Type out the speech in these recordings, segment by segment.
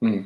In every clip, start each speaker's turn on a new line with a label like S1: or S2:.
S1: Hmm.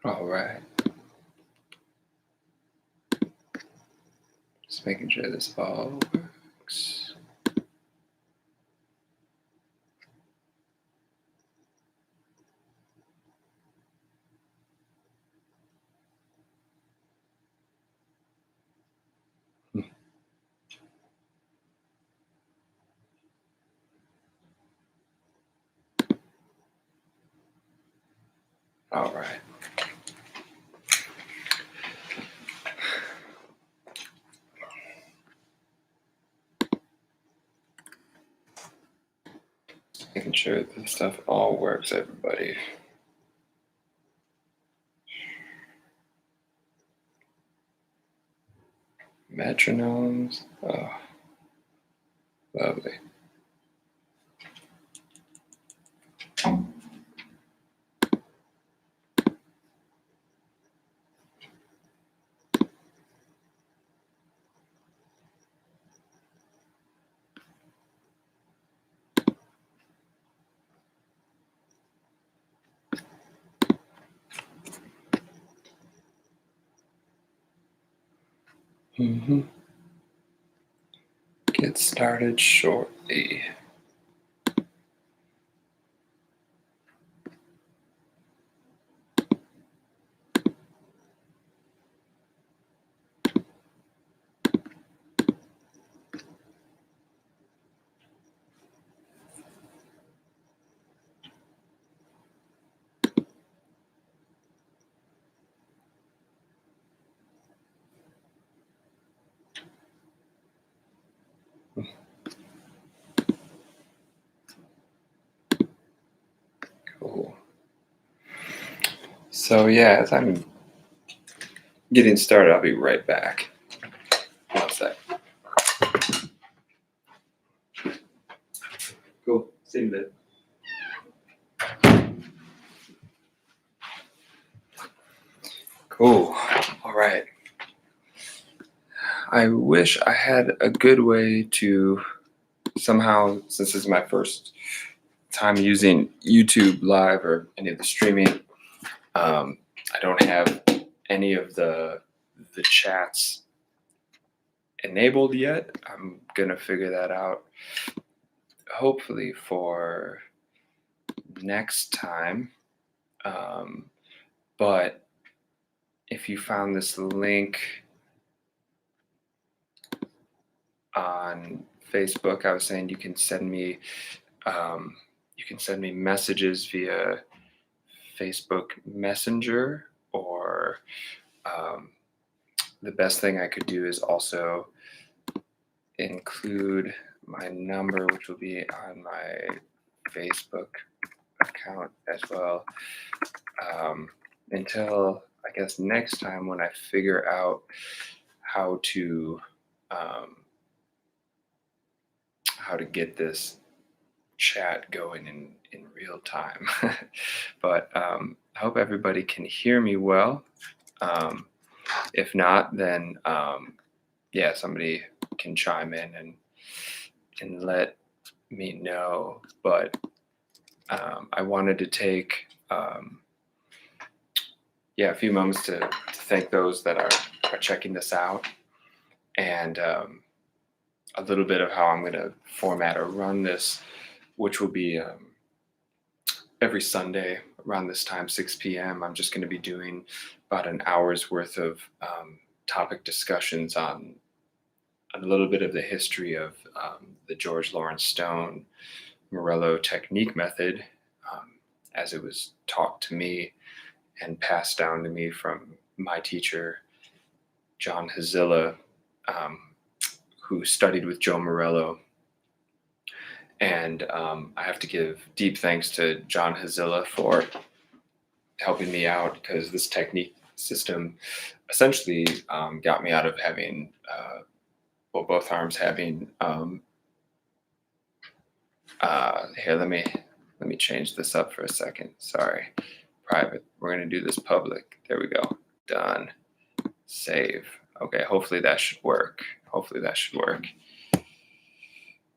S1: All right. Just making sure this all works. All right. Making sure this stuff all works, everybody. Metronomes. Oh, lovely. Mm-hmm. Get started shortly. Cool. So yeah, as I'm getting started, I'll be right back. One sec. Cool. See you in a bit. Cool. All right. I wish I had a good way to somehow, since this is my first time using YouTube Live or any of the streaming, I don't have any of the chats enabled yet. I'm gonna figure that out hopefully for next time. But if you found this link on Facebook, I was saying you can send me messages via Facebook Messenger, or the best thing I could do is also include my number, which will be on my Facebook account as well. Until I guess next time when I figure out how to get this chat going in real time. But I hope everybody can hear me well. If not, then yeah, somebody can chime in and let me know. But I wanted to take a few moments to thank those that are checking this out, and a little bit of how I'm going to format or run this, which will be every Sunday around this time, 6 p.m., I'm just going to be doing about an hour's worth of topic discussions on a little bit of the history of the George Lawrence Stone Morello technique method, um, as it was taught to me and passed down to me from my teacher, John Hazilla, um, who studied with Joe Morello. And I have to give deep thanks to John Hazilla for helping me out, because this technique system essentially got me out of having, both arms having. Here, let me change this up for a second. Sorry, private. We're gonna do this public. There we go. Done. Save. Okay. Hopefully that should work. Hopefully that should work.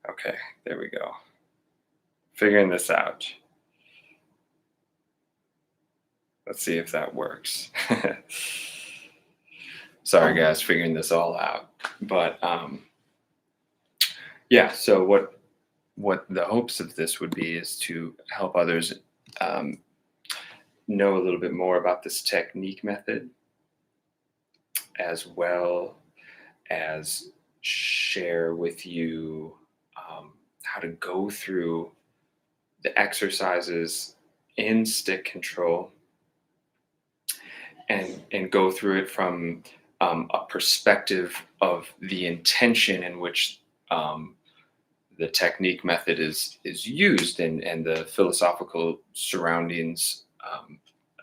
S1: Okay. There we go. Figuring this out. Let's see if that works. Sorry, guys, figuring this all out. But yeah, so what the hopes of this would be is to help others know a little bit more about this technique method, as well as share with you how to go through the exercises in stick control, and go through it from a perspective of the intention in which the technique method is used, and the philosophical surroundings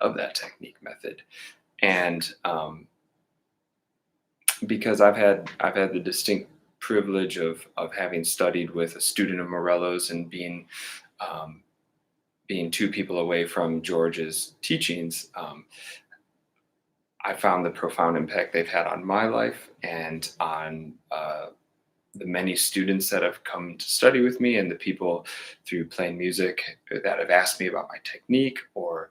S1: of that technique method. And because I've had the distinct privilege of having studied with a student of Morello's, and being two people away from George's teachings, I found the profound impact they've had on my life, and on the many students that have come to study with me, and the people through playing music that have asked me about my technique, or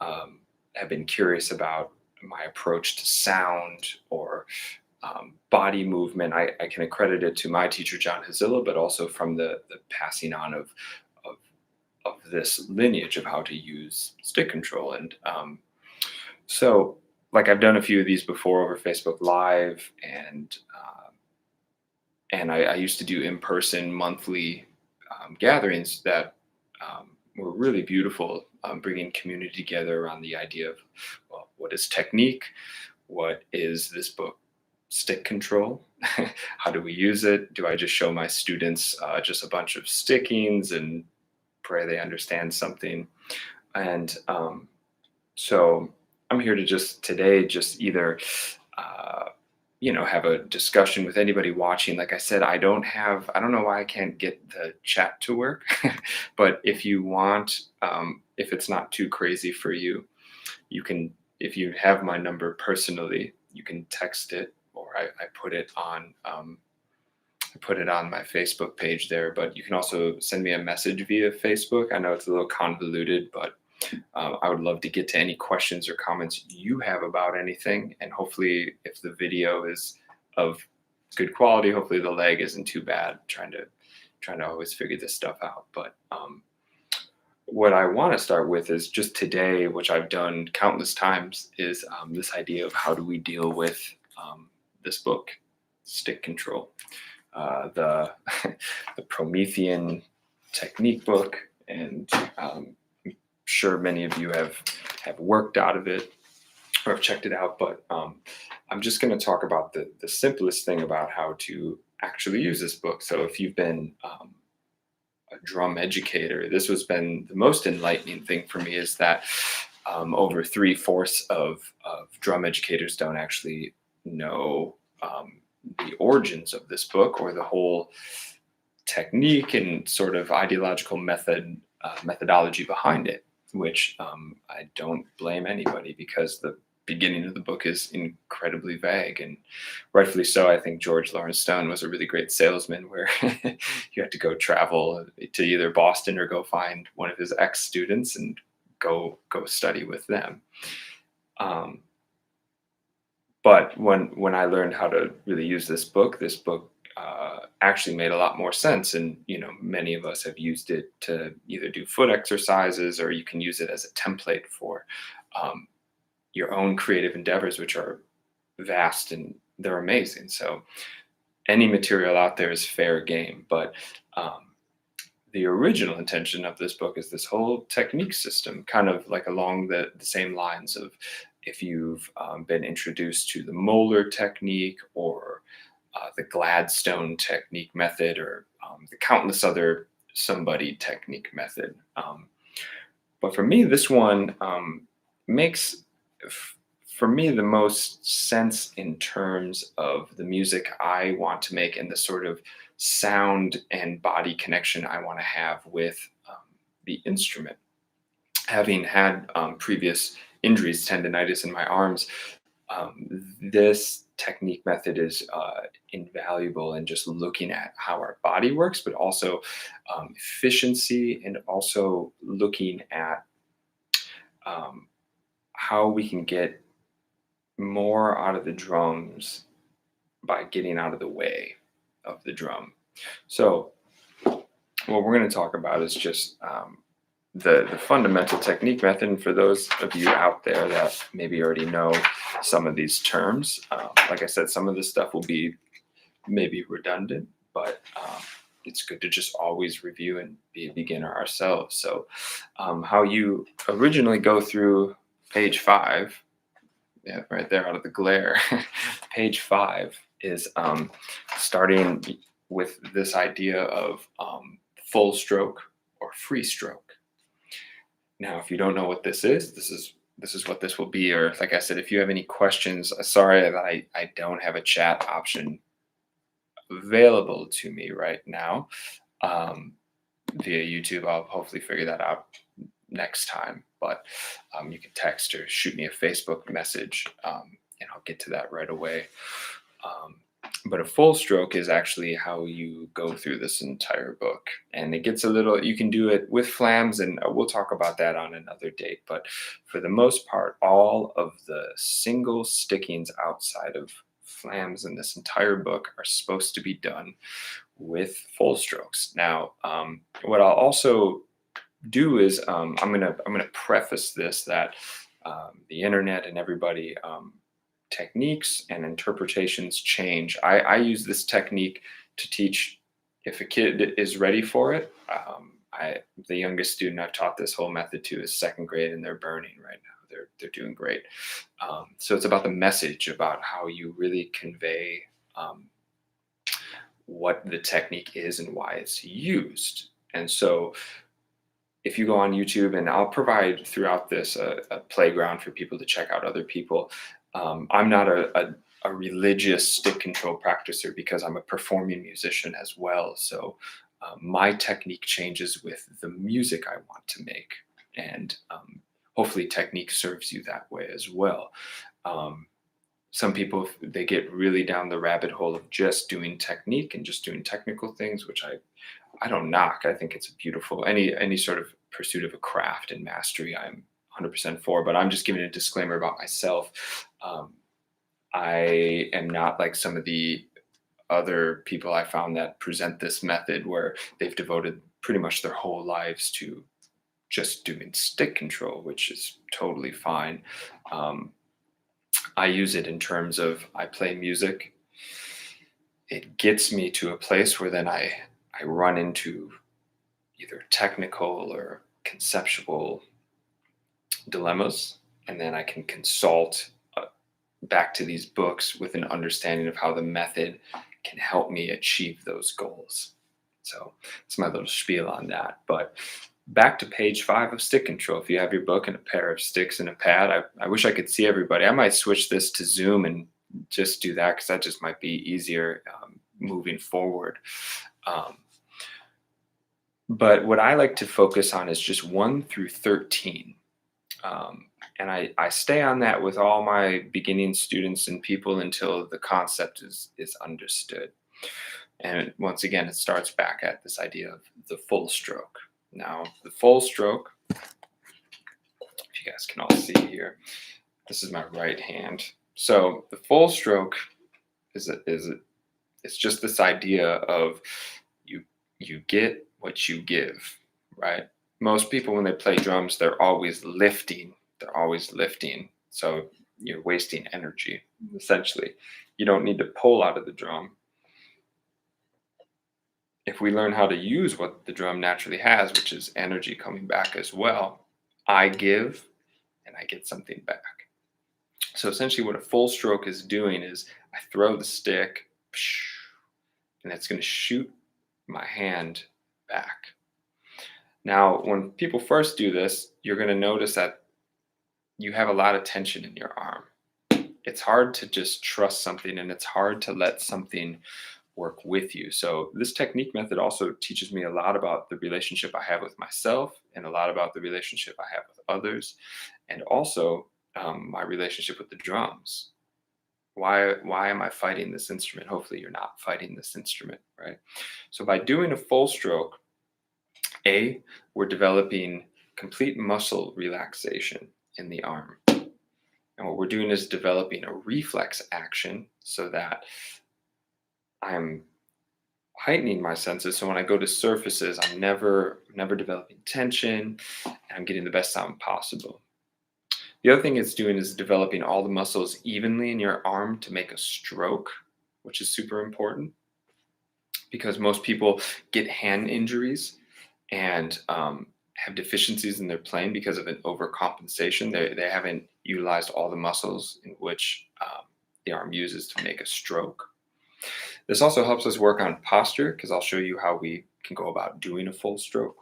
S1: have been curious about my approach to sound, or body movement. I can accredit it to my teacher, John Hazilla, but also from the passing on of this lineage of how to use stick control. And so, like, I've done a few of these before over Facebook Live, and I used to do in-person monthly gatherings that were really beautiful, bringing community together around the idea of, well, what is technique? What is this book, Stick Control? How do we use it? Do I just show my students just a bunch of stickings and pray they understand something? And so I'm here to today either have a discussion with anybody watching. Like I said, I don't know why I can't get the chat to work, but if you want, if it's not too crazy for you, you can, if you have my number personally, you can text it, or I put it on my Facebook page there. But you can also send me a message via Facebook. I know it's a little convoluted, but I would love to get to any questions or comments you have about anything. And hopefully, if the video is of good quality, hopefully the lag isn't too bad. Trying to always figure this stuff out. But what I want to start with is just today, which I've done countless times, is this idea of how do we deal with this book, Stick Control, the the Promethean technique book. And sure many of you have worked out of it or have checked it out, but I'm just going to talk about the simplest thing about how to actually use this book. So if you've been a drum educator, this has been the most enlightening thing for me, is that over 3/4 of drum educators don't actually know the origins of this book, or the whole technique and sort of ideological methodology behind it, which I don't blame anybody, because the beginning of the book is incredibly vague, and rightfully so. I think George Lawrence Stone was a really great salesman, where you had to go travel to either Boston or go find one of his ex-students and go study with them. But when I learned how to really use this book actually made a lot more sense. And, many of us have used it to either do foot exercises, or you can use it as a template for um, your own creative endeavors, which are vast and they're amazing. So any material out there is fair game. But the original intention of this book is this whole technique system, kind of like along the same lines of if you've been introduced to the Moeller technique, or the Gladstone technique method, or the countless other somebody technique method. But for me, this one makes, for me, the most sense in terms of the music I want to make and the sort of sound and body connection I want to have with the instrument. Having had previous injuries, tendonitis in my arms, this technique method is invaluable in just looking at how our body works, but also efficiency, and also looking at um, how we can get more out of the drums by getting out of the way of the drum. So, what we're going to talk about is just the fundamental technique method. And for those of you out there that maybe already know some of these terms, like I said, some of this stuff will be maybe redundant, but it's good to just always review and be a beginner ourselves. So, how you originally go through page 5, yeah, right there out of the glare, page 5 is starting with this idea of full stroke or free stroke. Now, if you don't know what this is what this will be. Or like I said, if you have any questions, sorry that I don't have a chat option available to me right now via YouTube. I'll hopefully figure that out next time. But you can text or shoot me a Facebook message, and I'll get to that right away. But a full stroke is actually how you go through this entire book. And it gets a little, you can do it with flams, and we'll talk about that on another date. But for the most part, all of the single stickings outside of flams in this entire book are supposed to be done with full strokes. Now, what I'll also do is I'm gonna preface this that the internet and everybody techniques and interpretations change. I use this technique to teach if a kid is ready for it. The youngest student I've taught this whole method to is second grade, and they're burning right now. They're doing great. So it's about the message, about how you really convey what the technique is and why it's used. And so if you go on YouTube, and I'll provide throughout this a playground for people to check out other people. I'm not a religious stick control practicer because I'm a performing musician as well. So my technique changes with the music I want to make. And hopefully technique serves you that way as well. Some people, they get really down the rabbit hole of just doing technique and just doing technical things, which I don't knock. I think it's a beautiful, any sort of pursuit of a craft and mastery, I'm 100% for. But I'm just giving a disclaimer about myself. I am not like some of the other people I found that present this method, where they've devoted pretty much their whole lives to just doing stick control, which is totally fine. I use it in terms of, I play music. It gets me to a place where then I run into either technical or conceptual dilemmas, and then I can consult back to these books with an understanding of how the method can help me achieve those goals. So it's my little spiel on that. But back to page 5 of stick control. If you have your book and a pair of sticks and a pad, I wish I could see everybody. I might switch this to Zoom and just do that, because that just might be easier moving forward. But what I like to focus on is just 1 through 13. And I stay on that with all my beginning students and people until the concept is understood. And once again, it starts back at this idea of the full stroke. Now, the full stroke, if you guys can all see here, this is my right hand. So the full stroke is It's just this idea of you you get what you give, right? Most people when they play drums, they're always lifting. They're always lifting. So you're wasting energy, essentially. You don't need to pull out of the drum. If we learn how to use what the drum naturally has, which is energy coming back as well, I give and I get something back. So essentially, what a full stroke is doing is I throw the stick, and it's going to shoot my hand back. Now, when people first do this, you're going to notice that you have a lot of tension in your arm. It's hard to just trust something, and it's hard to let something work with you. So this technique method also teaches me a lot about the relationship I have with myself and a lot about the relationship I have with others, and also my relationship with the drums. Why am I fighting this instrument? Hopefully you're not fighting this instrument, right? So by doing a full stroke, we're developing complete muscle relaxation in the arm. And what we're doing is developing a reflex action so that I'm heightening my senses. So when I go to surfaces, I'm never developing tension, and I'm getting the best sound possible. The other thing it's doing is developing all the muscles evenly in your arm to make a stroke, which is super important because most people get hand injuries and have deficiencies in their playing because of an overcompensation. They haven't utilized all the muscles in which the arm uses to make a stroke. This also helps us work on posture because I'll show you how we can go about doing a full stroke.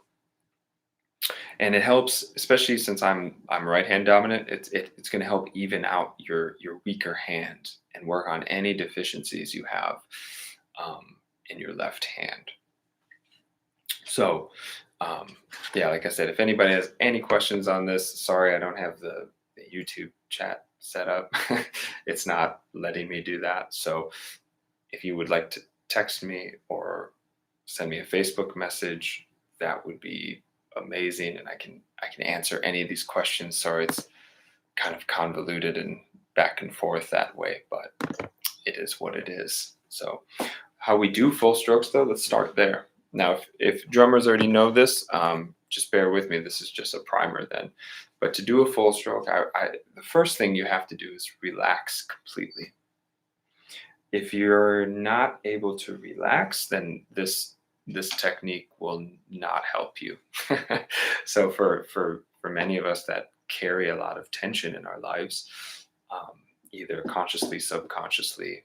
S1: And it helps, especially since I'm right hand dominant. It's going to help even out your weaker hand and work on any deficiencies you have in your left hand. So, yeah, like I said, if anybody has any questions on this, sorry I don't have the YouTube chat set up. It's not letting me do that. So, if you would like to text me or send me a Facebook message, that would be amazing, and I can answer any of these questions. Sorry, it's kind of convoluted and back and forth that way, but it is what it is. So how we do full strokes though, let's start there. Now if drummers already know this, just bear with me, this is just a primer then. But to do a full stroke, the first thing you have to do is relax completely. If you're not able to relax, then this technique will not help you. So for many of us that carry a lot of tension in our lives, either consciously, subconsciously,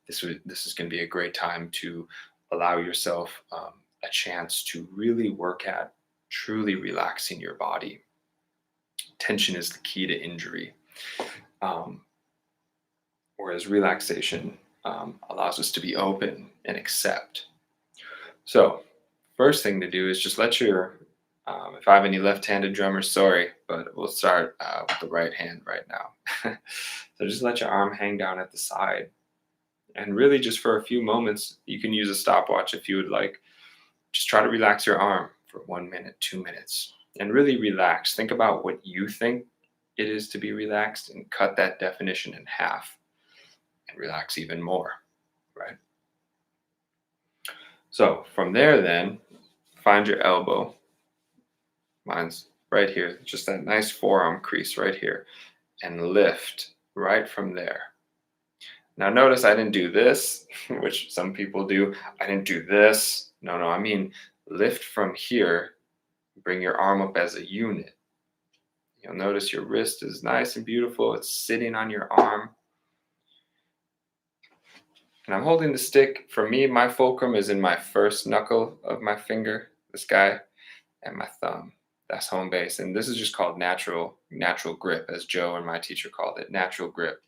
S1: this is going to be a great time to allow yourself a chance to really work at truly relaxing your body. Tension is the key to injury. Whereas relaxation allows us to be open and accept. So, first thing to do is just let your, if I have any left-handed drummers, sorry, but we'll start with the right hand right now. So just let your arm hang down at the side. And really just for a few moments, you can use a stopwatch if you would like. Just try to relax your arm for 1 minute, 2 minutes, and really relax. Think about what you think it is to be relaxed and cut that definition in half and relax even more, right? So from there then, find your elbow. Mine's right here, just that nice forearm crease right here, and lift right from there. Now notice I didn't do this, which some people do. I didn't do this. No, I mean lift from here, bring your arm up as a unit. You'll notice your wrist is nice and beautiful. It's sitting on your arm. And I'm holding the stick. For me, my fulcrum is in my first knuckle of my finger, this guy, and my thumb. That's home base. And this is just called natural grip, as Joe and my teacher called it, natural grip.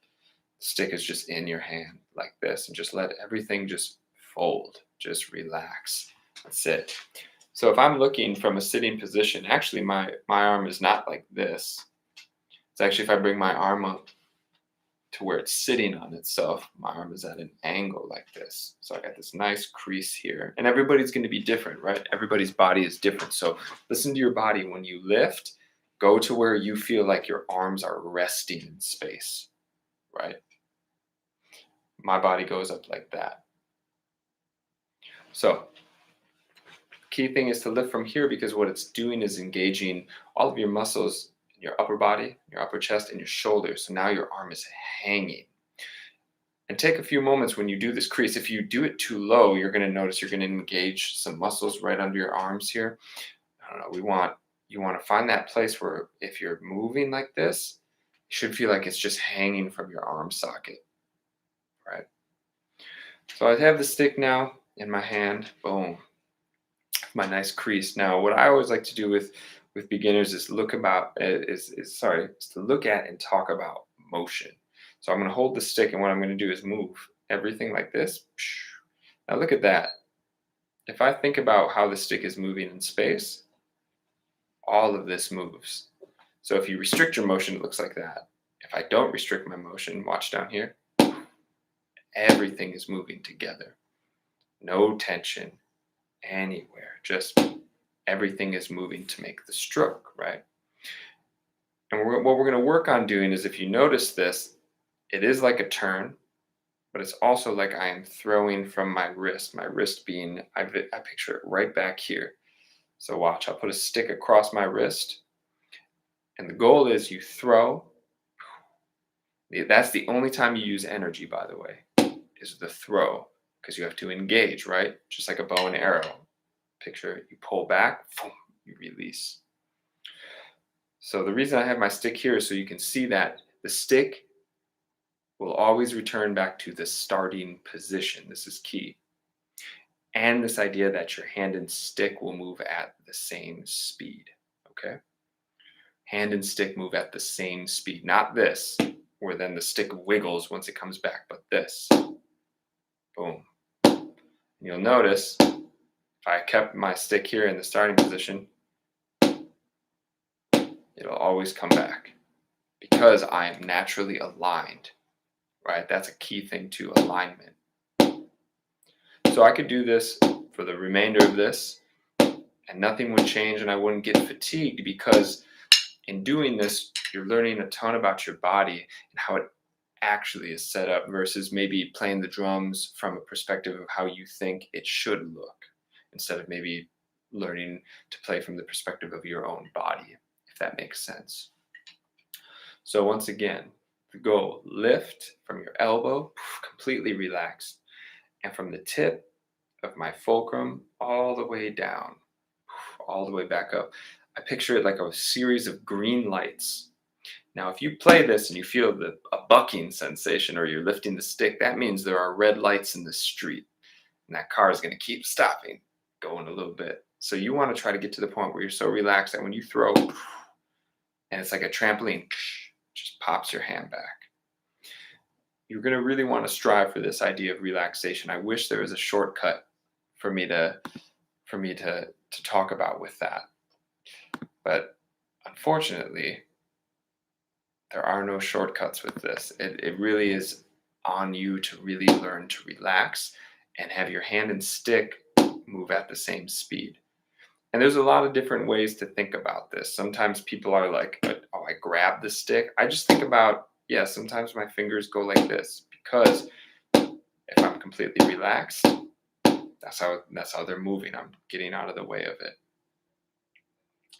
S1: The stick is just in your hand like this, and just let everything just fold, just relax. That's it. So if I'm looking from a sitting position, actually my arm is not like this. It's actually if I bring my arm up to where it's sitting on itself, my arm is at an angle like this. So I got this nice crease here. And everybody's going to be different, right? Everybody's body is different. So listen to your body. When you lift, go to where you feel like your arms are resting in space, right? my body goes up like that. So key thing is to lift from here, because what it's doing is engaging all of your muscles in your upper body, your upper chest, and your shoulders. So now your arm is hanging. And take a few moments when you do this crease. If you do it too low, you're going to notice you're going to engage some muscles right under your arms here. I don't know. You want to find that place where if you're moving like this, you should feel like it's just hanging from your arm socket, right? So I have the stick now in my hand. Boom. My nice crease. Now, what I always like to do with beginners is is to look at and talk about motion. So I'm going to hold the stick, and what I'm going to do is move everything like this. Now look at that. If I think about how the stick is moving in space, all of this moves. So if you restrict your motion, it looks like that. If I don't restrict my motion, watch down here, everything is moving together. No tension anywhere, just everything is moving to make the stroke, right? And what we're going to work on doing is, if you notice this, it is like a turn, but it's also like I am throwing from my wrist being, I picture it right back here. So watch, I'll put a stick across my wrist, and the goal is you throw. That's the only time you use energy, by the way, is the throw, because you have to engage, right? Just like a bow and arrow. Picture it, you pull back, boom, you release. So the reason I have my stick here is so you can see that the stick will always return back to the starting position. This is key. And this idea that your hand and stick will move at the same speed, okay? Hand and stick move at the same speed, not this, where then the stick wiggles once it comes back, but this. Boom. You'll notice if I kept my stick here in the starting position, it'll always come back because I am naturally aligned, right? That's a key thing to alignment. So I could do this for the remainder of this, and nothing would change, and I wouldn't get fatigued, because in doing this, you're learning a ton about your body and how it actually is set up, versus maybe playing the drums from a perspective of how you think it should look, instead of maybe learning to play from the perspective of your own body, if that makes sense. So once again, the goal, lift from your elbow, completely relaxed, and from the tip of my fulcrum all the way down, all the way back up. I picture it like a series of green lights. Now, if you play this and you feel a bucking sensation, or you're lifting the stick, that means there are red lights in the street, and that car is going to keep stopping, going a little bit. So you want to try to get to the point where you're so relaxed that when you throw, and it's like a trampoline, just pops your hand back. You're going to really want to strive for this idea of relaxation. I wish there was a shortcut for me to talk about with that, but unfortunately, there are no shortcuts with this. It really is on you to really learn to relax and have your hand and stick move at the same speed. And there's a lot of different ways to think about this. Sometimes people are like, oh, I grab the stick. I just think about, yeah, sometimes my fingers go like this, because if I'm completely relaxed, that's how they're moving. I'm getting out of the way of it.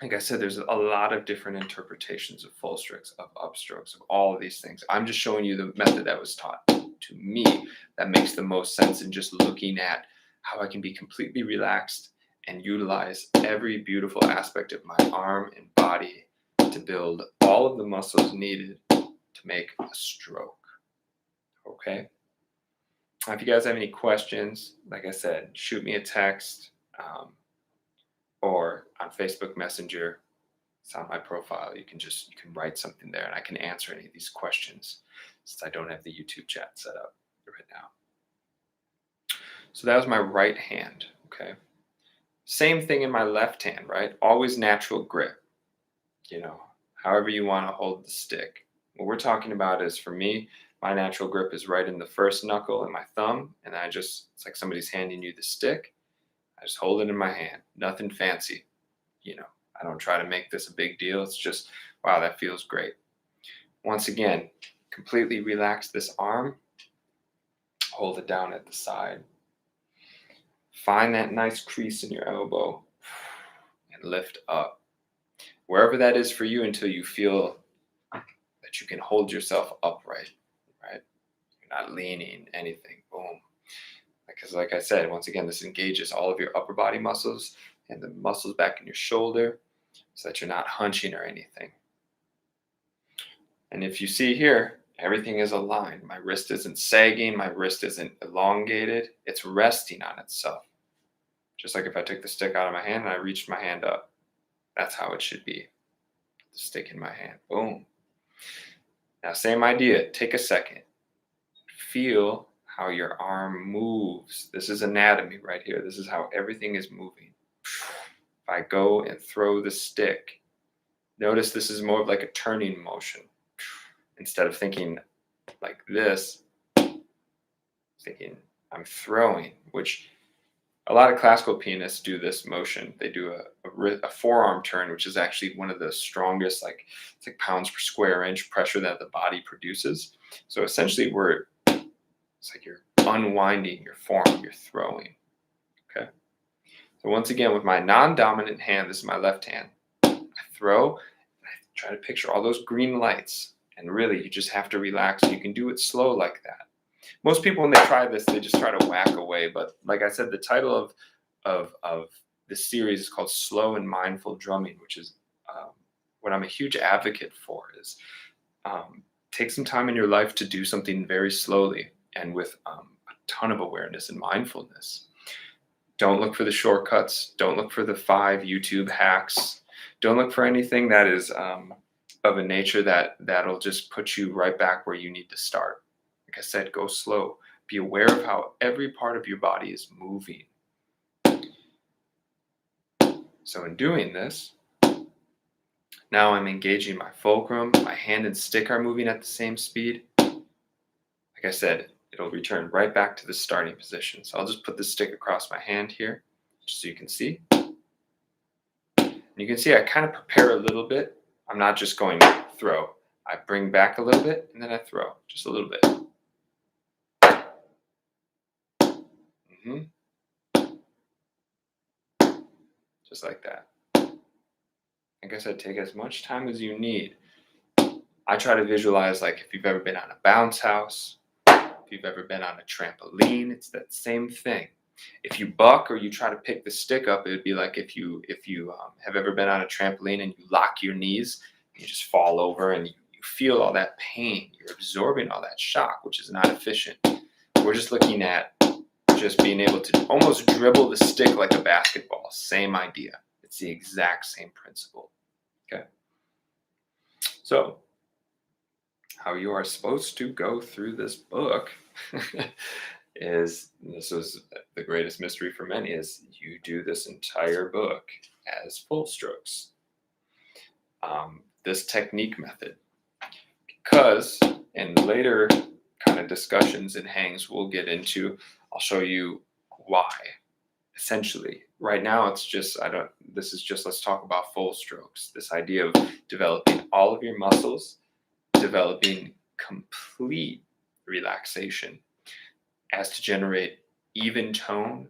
S1: Like I said, there's a lot of different interpretations of full strokes, of upstrokes, of all of these things. I'm just showing you the method that was taught to me that makes the most sense in just looking at how I can be completely relaxed and utilize every beautiful aspect of my arm and body to build all of the muscles needed to make a stroke. Okay? Now, if you guys have any questions, like I said, shoot me a text, or on Facebook Messenger. It's on my profile. You can write something there, and I can answer any of these questions, since I don't have the YouTube chat set up right now. So that was my right hand. Okay. Same thing in my left hand, right? Always natural grip. However you want to hold the stick. What we're talking about is, for me, my natural grip is right in the first knuckle and my thumb, and it's like somebody's handing you the stick. I just hold it in my hand. Nothing fancy. I don't try to make this a big deal. It's just, wow, that feels great. Once again, completely relax this arm. Hold it down at the side. Find that nice crease in your elbow and lift up. Wherever that is for you until you feel that you can hold yourself upright, right? You're not leaning, anything. Boom. Because, like I said, once again, this engages all of your upper body muscles and the muscles back in your shoulder so that you're not hunching or anything. And if you see here, everything is aligned. My wrist isn't sagging, my wrist isn't elongated, it's resting on itself. Just like if I took the stick out of my hand and I reached my hand up, that's how it should be. The stick in my hand. Boom. Now, same idea. Take a second. Feel how your arm moves. This is anatomy right here. This is how everything is moving. If I go and throw the stick, notice this is more of like a turning motion. Instead of thinking like this, thinking I'm throwing, which a lot of classical pianists do this motion. They do a forearm turn, which is actually one of the strongest, like it's like pounds per square inch pressure that the body produces. So essentially it's like you're unwinding your forearm, you're throwing, okay? So once again, with my non-dominant hand, this is my left hand, I throw, and I try to picture all those green lights, and really you just have to relax. You can do it slow like that. Most people, when they try this, they just try to whack away. But like I said, the title of this series is called Slow and Mindful Drumming, which is what I'm a huge advocate for is take some time in your life to do something very slowly and with a ton of awareness and mindfulness. Don't look for the shortcuts. Don't look for the 5 YouTube hacks. Don't look for anything that is of a nature that'll just put you right back where you need to start. Like I said, go slow. Be aware of how every part of your body is moving. So in doing this, now I'm engaging my fulcrum. My hand and stick are moving at the same speed. Like I said, it'll return right back to the starting position. So I'll just put the stick across my hand here, just so you can see. And you can see I kind of prepare a little bit. I'm not just going to throw. I bring back a little bit, and then I throw, just a little bit. Just like that. Like I said, take as much time as you need. I try to visualize like if you've ever been on a bounce house, if you've ever been on a trampoline, it's that same thing. If you buck or you try to pick the stick up, it would be like if you have ever been on a trampoline and you lock your knees, you just fall over and you feel all that pain. You're absorbing all that shock, which is not efficient. We're just looking at just being able to almost dribble the stick like a basketball. Same idea. It's the exact same principle. Okay. So how you are supposed to go through this book is, this was the greatest mystery for many, is you do this entire book as full strokes. This technique method, because in later kind of discussions and hangs we'll get into, I'll show you why. Essentially, right now it's just, this is just, let's talk about full strokes. This idea of developing all of your muscles, developing complete relaxation as to generate even tone,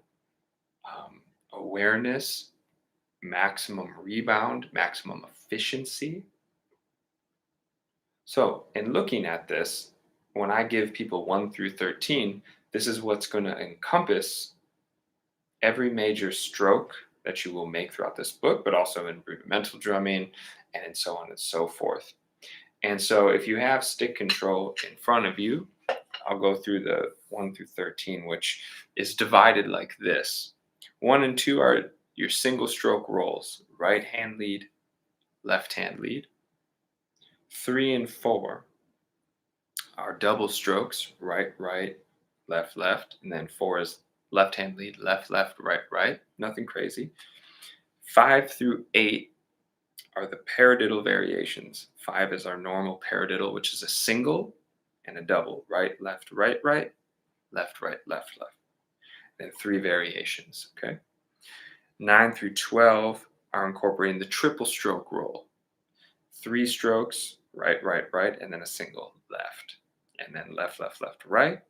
S1: awareness, maximum rebound, maximum efficiency. So in looking at this, when I give people 1 through 13, this is what's going to encompass every major stroke that you will make throughout this book, but also in rudimental drumming and so on and so forth. And so if you have stick control in front of you, I'll go through the 1 through 13, which is divided like this. 1 and 2 are your single stroke rolls, right hand lead, left hand lead. 3 and 4 are double strokes, right, right, left, left. And then 4 is left hand lead, left, left, right, right. Nothing crazy. 5 through 8 are the paradiddle variations. 5 is our normal paradiddle, which is a single and a double. Right, left, right, right, left, right, left, left. Then 3 variations, okay? 9 through 12 are incorporating the triple stroke roll. 3 strokes, right, right, right, and then a single left. And then left, left, left, right,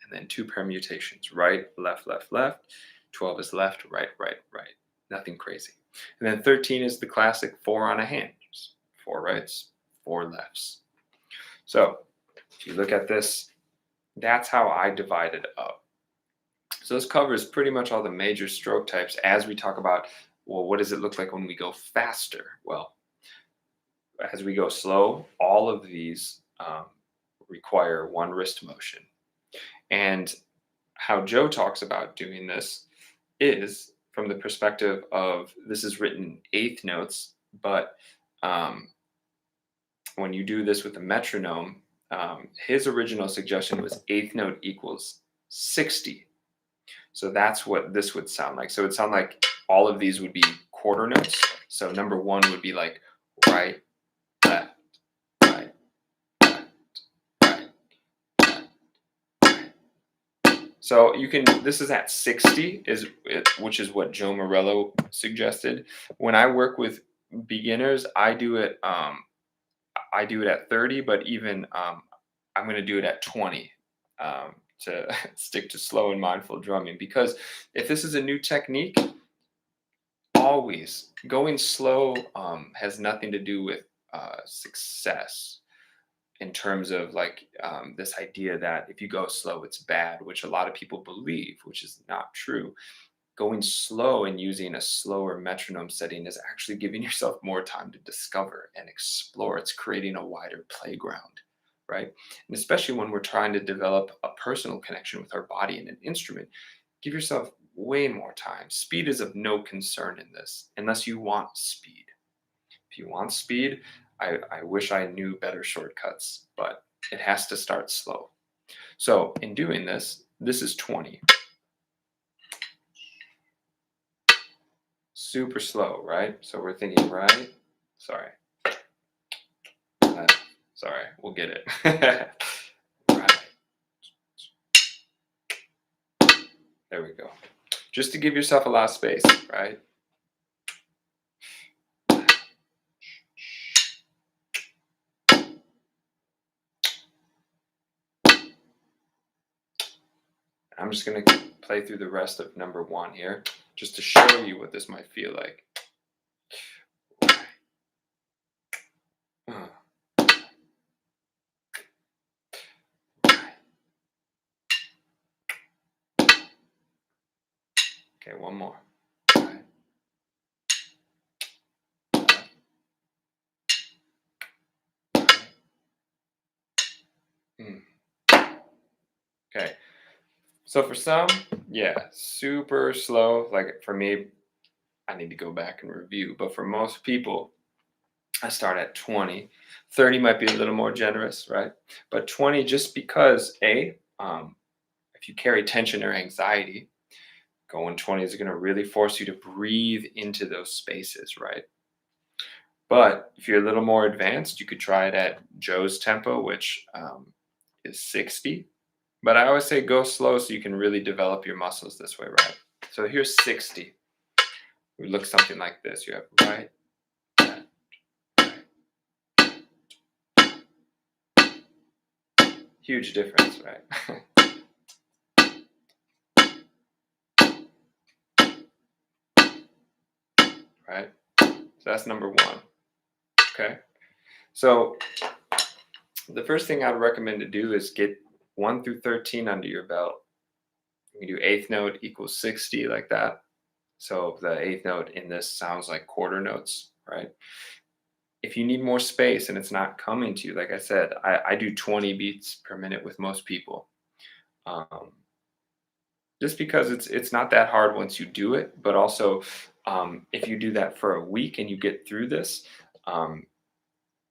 S1: and then two permutations, right, left, left, left. 12 is left, right, right, right. Nothing crazy. And then 13 is the classic four on a hand. Just four rights, four lefts. So if you look at this, that's how I divide it up. So this covers pretty much all the major stroke types as we talk about, well, what does it look like when we go faster? Well, as we go slow, all of these require one wrist motion. And how Joe talks about doing this is from the perspective of this is written in eighth notes, but um, when you do this with a metronome, his original suggestion was eighth note equals 60. So that's what this would sound like. So it would sound like all of these would be quarter notes. So number one would be like right, left, right, left, right, left. So you can, this is at 60, which is what Joe Morello suggested. When I work with beginners, I do it at 30, but even I'm going to do it at 20 to stick to slow and mindful drumming. Because if this is a new technique, always going slow has nothing to do with success in terms of like this idea that if you go slow, it's bad, which a lot of people believe, which is not true. Going slow and using a slower metronome setting is actually giving yourself more time to discover and explore. It's creating a wider playground, right? And especially when we're trying to develop a personal connection with our body and an instrument, give yourself way more time. Speed is of no concern in this, unless you want speed. If you want speed, I wish I knew better shortcuts, but it has to start slow. So in doing this, this is 20. Super slow, right? So we're thinking right, sorry, sorry, we'll get it. Right, there we go. Just to give yourself a lot of space, right? I'm just gonna play through the rest of number one here, just to show you what this might feel like. Uh, Okay, one more. Mm. Okay, so for some, yeah, super slow. Like for me, I need to go back and review, but for most people, I start at 20. 30 might be a little more generous, right? But 20, just because if you carry tension or anxiety, going 20 is going to really force you to breathe into those spaces, right? But if you're a little more advanced, you could try it at Joe's tempo, which is 60. But I always say go slow so you can really develop your muscles this way, right? So here's 60. We look something like this. You have right, left, huge difference, right? Right? So that's number one. Okay. So the first thing I'd recommend to do is get 1 through 13 under your belt. You can do eighth note equals 60 like that. So the eighth note in this sounds like quarter notes, right? If you need more space and it's not coming to you, like I said, I do 20 beats per minute with most people. Um, just because it's not that hard once you do it, but also if you do that for a week and you get through this, um,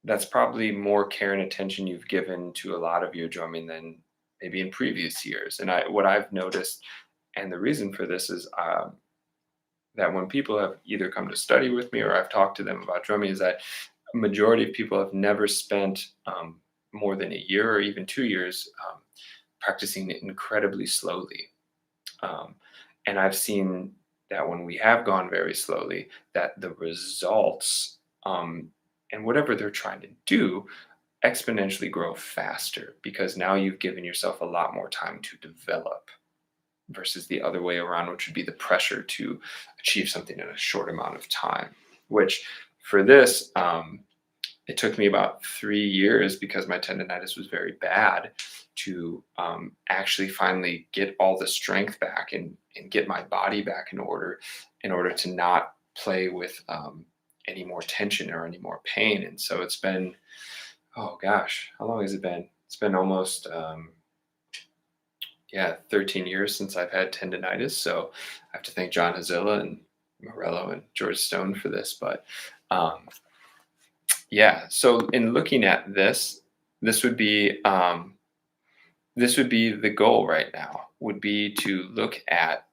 S1: that's probably more care and attention you've given to a lot of your drumming than maybe in previous years. And what I've noticed, and the reason for this is that when people have either come to study with me or I've talked to them about drumming, is that a majority of people have never spent more than a year or even 2 years practicing it incredibly slowly. Um, and I've seen that when we have gone very slowly, that the results and whatever they're trying to do exponentially grow faster because now you've given yourself a lot more time to develop versus the other way around, which would be the pressure to achieve something in a short amount of time. Which for this, it took me about 3 years because my tendonitis was very bad to actually finally get all the strength back and get my body back in order to not play with any more tension or any more pain. And so it's been, oh gosh, how long has it been? It's been almost, yeah, 13 years since I've had tendonitis. So I have to thank John Hazilla and Morello and George Stone for this. But um, yeah, so in looking at this, this would be this would be the goal right now. Would be to look at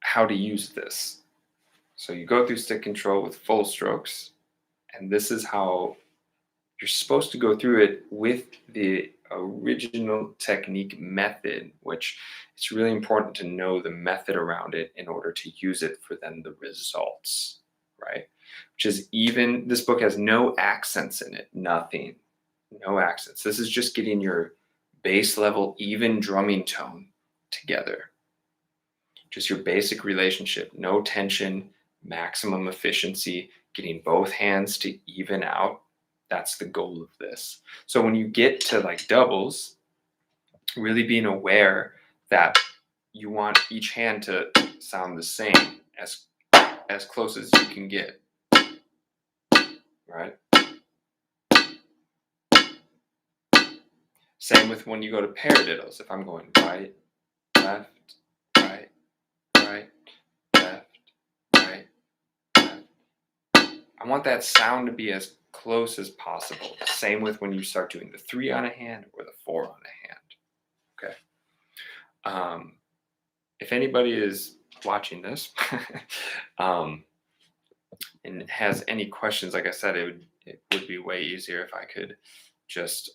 S1: how to use this. So you go through stick control with full strokes, and this is how you're supposed to go through it with the original technique method, which it's really important to know the method around it in order to use it for then the results, right? Which is even, this book has no accents in it, nothing, no accents. This is just getting your bass level, even drumming tone together. Just your basic relationship, no tension, maximum efficiency, getting both hands to even out. That's the goal of this. So when you get to like doubles, really being aware that you want each hand to sound the same, as close as you can get, right? Same with when you go to paradiddles. If I'm going right, left, right, right, left, right, left, I want that sound to be as close as possible. Same with when you start doing the 3 on a hand or the 4 on a hand. Okay. If anybody is watching this um, and has any questions, like I said, it would be way easier if I could just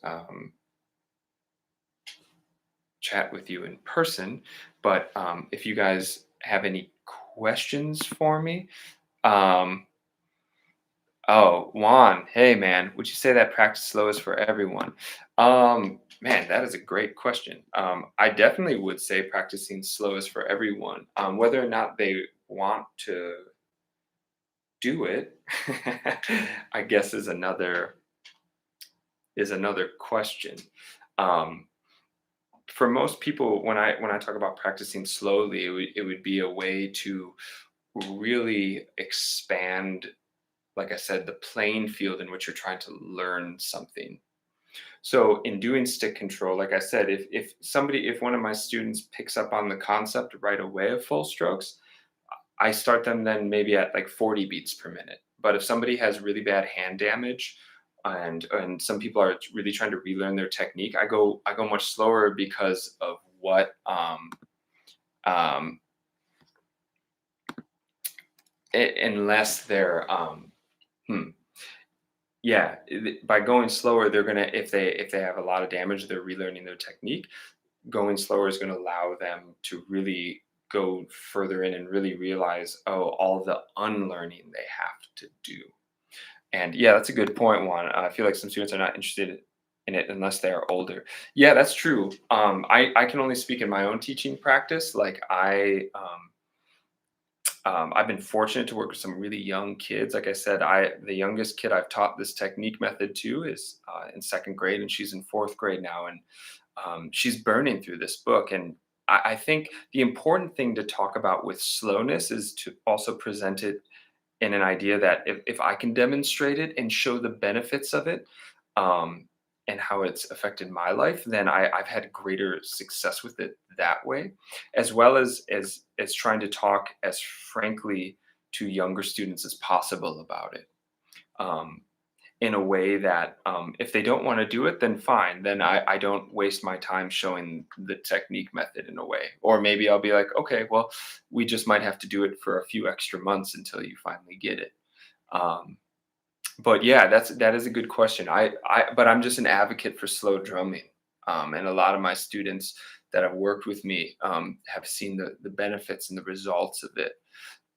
S1: chat with you in person. But if you guys have any questions for me, oh, Juan, hey man, would you say that practice slow is for everyone? Man, that is a great question. I definitely would say practicing slow is for everyone. Whether or not they want to do it, I guess is another question. Um, for most people, when I talk about practicing slowly, it would be a way to really expand, like I said, the playing field in which you're trying to learn something. So in doing stick control, like I said, if one of my students picks up on the concept right away of full strokes, I start them then maybe at like 40 beats per minute. But if somebody has really bad hand damage and some people are really trying to relearn their technique, I go much slower because of what um unless they're hmm, yeah, by going slower, they're gonna, if they have a lot of damage, they're relearning their technique. Going slower is going to allow them to really go further in and really realize, oh, all the unlearning they have to do. And yeah, that's a good point, Juan. I feel like some students are not interested in it unless they are older. Yeah, that's true. I can only speak in my own teaching practice. Like I've been fortunate to work with some really young kids. Like I said, the youngest kid I've taught this technique method to is in second grade, and she's in fourth grade now, and she's burning through this book. And I think the important thing to talk about with slowness is to also present it in an idea that if I can demonstrate it and show the benefits of it, um, and how it's affected my life, then I've had greater success with it that way, as well as trying to talk as frankly to younger students as possible about it. Um, in a way that if they don't want to do it, then fine. Then I don't waste my time showing the technique method in a way. Or maybe I'll be like, okay, well, we just might have to do it for a few extra months until you finally get it. Um, but yeah, that is a good question. But I'm just an advocate for slow drumming. And a lot of my students that have worked with me have seen the benefits and the results of it.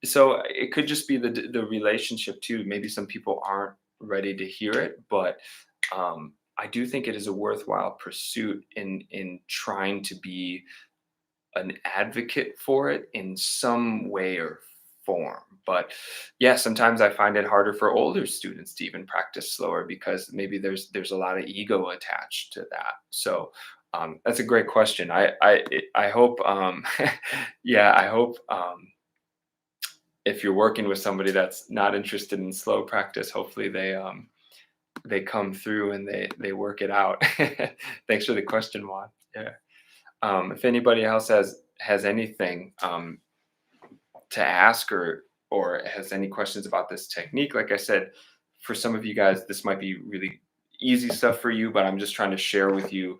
S1: So it could just be the relationship too. Maybe some people aren't ready to hear it, but I do think it is a worthwhile pursuit in trying to be an advocate for it in some way or form. But yeah, sometimes I find it harder for older students to even practice slower because maybe there's a lot of ego attached to that. So that's a great question. I hope yeah, I hope if you're working with somebody that's not interested in slow practice, hopefully they come through and they work it out. Thanks for the question, Juan. Yeah. If anybody else has anything to ask or has any questions about this technique, like I said, for some of you guys, this might be really easy stuff for you, but I'm just trying to share with you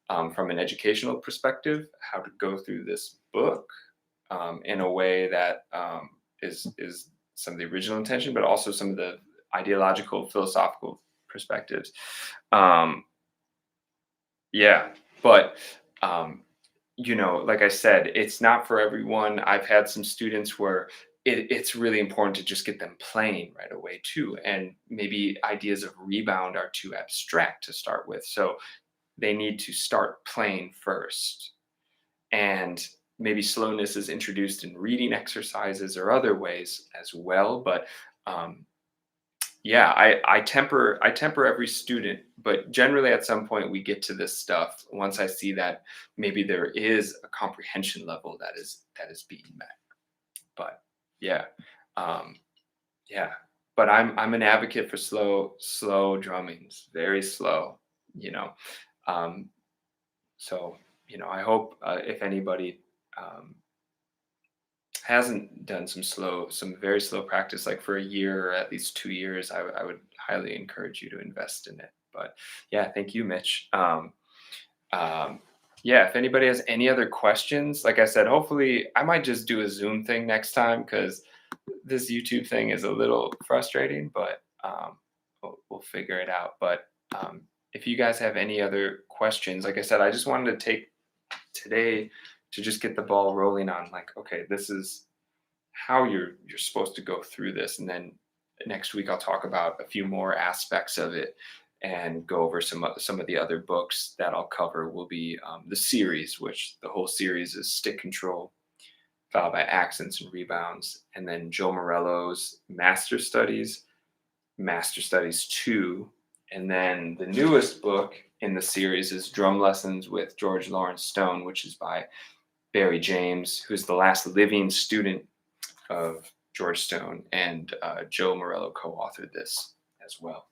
S1: from an educational perspective how to go through this book in a way that is some of the original intention, but also some of the ideological, philosophical perspectives. Um, yeah, but um, like I said, it's not for everyone. I've had some students where it's really important to just get them playing right away too, and maybe ideas of rebound are too abstract to start with, so they need to start playing first. And maybe slowness is introduced in reading exercises or other ways as well. But um, yeah, I temper every student, but generally at some point we get to this stuff once I see that maybe there is a comprehension level that is being met. But yeah, um, yeah. But I'm an advocate for slow drummings, very slow. You know, um, so I hope if anybody um, hasn't done some very slow practice, like for a year or at least 2 years, I would highly encourage you to invest in it. But yeah, thank you, Mitch. Um, yeah, if anybody has any other questions, like I said, hopefully I might just do a Zoom thing next time because this YouTube thing is a little frustrating, but we'll figure it out. But if you guys have any other questions, like I said, I just wanted to take today to just get the ball rolling on like, okay, this is how you're supposed to go through this, and then next week I'll talk about a few more aspects of it and go over some of the other books that I'll cover. Will be the series, which the whole series is Stick Control, followed by Accents and Rebounds, and then Joe Morello's Master Studies 2, and then the newest book in the series is Drum Lessons with George Lawrence Stone, which is by Barry James, who's the last living student of George Stone, and Joe Morello co-authored this as well.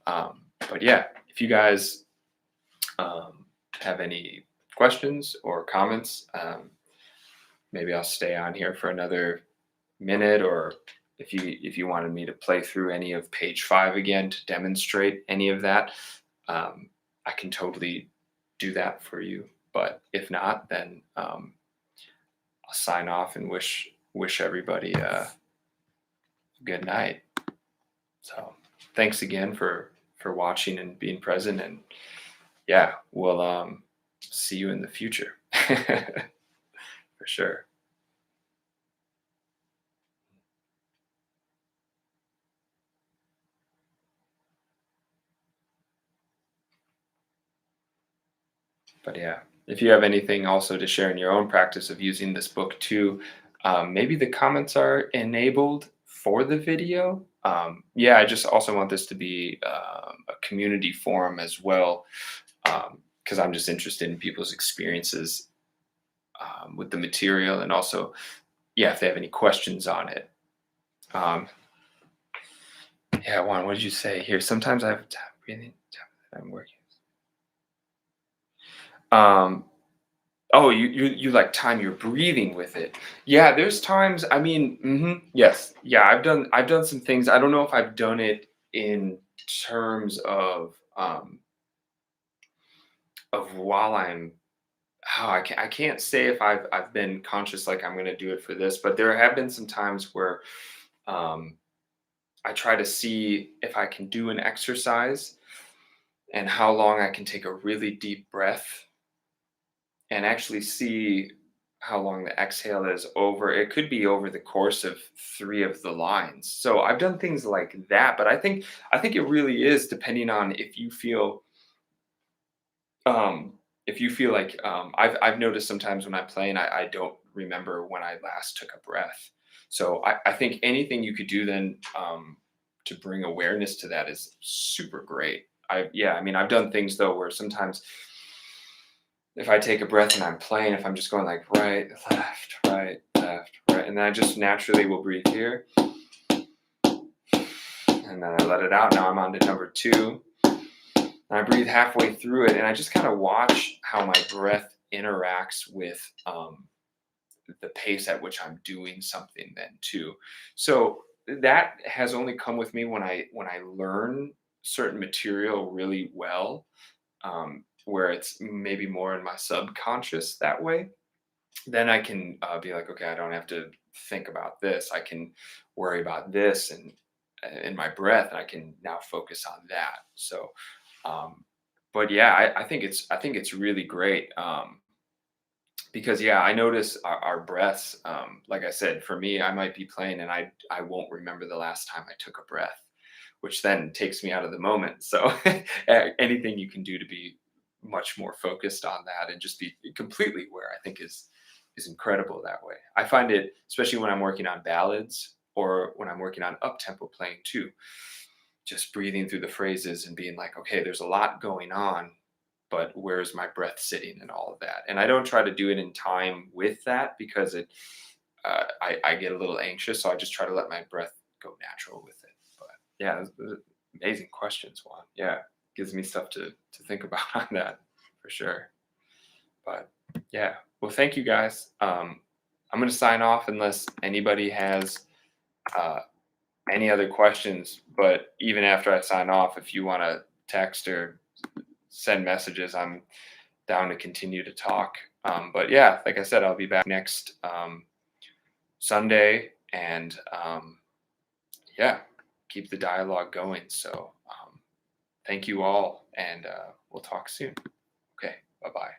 S1: But yeah, if you guys have any questions or comments, maybe I'll stay on here for another minute, or if you wanted me to play through any of page 5 again to demonstrate any of that, I can totally do that for you. But if not, then I'll sign off and wish everybody a good night. So thanks again for watching and being present, and yeah, we'll see you in the future for sure. But yeah, if you have anything also to share in your own practice of using this book too, maybe the comments are enabled for the video. Yeah, I just also want this to be a community forum as well, because I'm just interested in people's experiences with the material, and also, yeah, if they have any questions on it. Um, yeah, Juan, what did you say here? Sometimes I have tap breathing. I'm working. Um, Oh, you like time your breathing with it. Yeah, there's times, I mean, yes. Yeah, I've done some things. I don't know if I've done it in terms of while I'm I can't say if I've been conscious like I'm gonna do it for this, but there have been some times where um I try to see if I can do an exercise and how long I can take a really deep breath and actually see how long the exhale is over. It could be over the course of three of the lines. So I've done things like that, but I think it really is depending on um if you feel like I've noticed sometimes when I'm playing, I don't remember when I last took a breath. So I think anything you could do then to bring awareness to that is super great. I mean I've done things though where sometimes if I take a breath and I'm playing, if I'm just going like right, left, right, and then I just naturally will breathe here, and then I let it out. Now I'm on to number two, and I breathe halfway through it, and I just kind of watch how my breath interacts with the pace at which I'm doing something then too. So that has only come with me when I learn certain material really well, where it's maybe more in my subconscious that way. Then I can be like, okay, I don't have to think about this. I can worry about this and in my breath, and I can now focus on that. So, um, but yeah, I think it's really great because yeah, I notice our breaths. Like I said, for me, I might be playing and I won't remember the last time I took a breath, which then takes me out of the moment. So anything you can do to be much more focused on that and just be completely aware, I think is incredible that way. I find it, especially when I'm working on ballads or when I'm working on up tempo playing too, just breathing through the phrases and being like, okay, there's a lot going on, but where's my breath sitting and all of that? And I don't try to do it in time with that because I get a little anxious. So I just try to let my breath go natural with it. But yeah, those amazing questions, Juan. Yeah, gives me stuff to think about on that for sure. But yeah, well, thank you guys. I'm going to sign off unless anybody has uh, any other questions. But even after I sign off, if you want to text or send messages, I'm down to continue to talk. But yeah, like I said, I'll be back next Sunday and yeah, keep the dialogue going. So thank you all, and we'll talk soon. Okay, bye bye.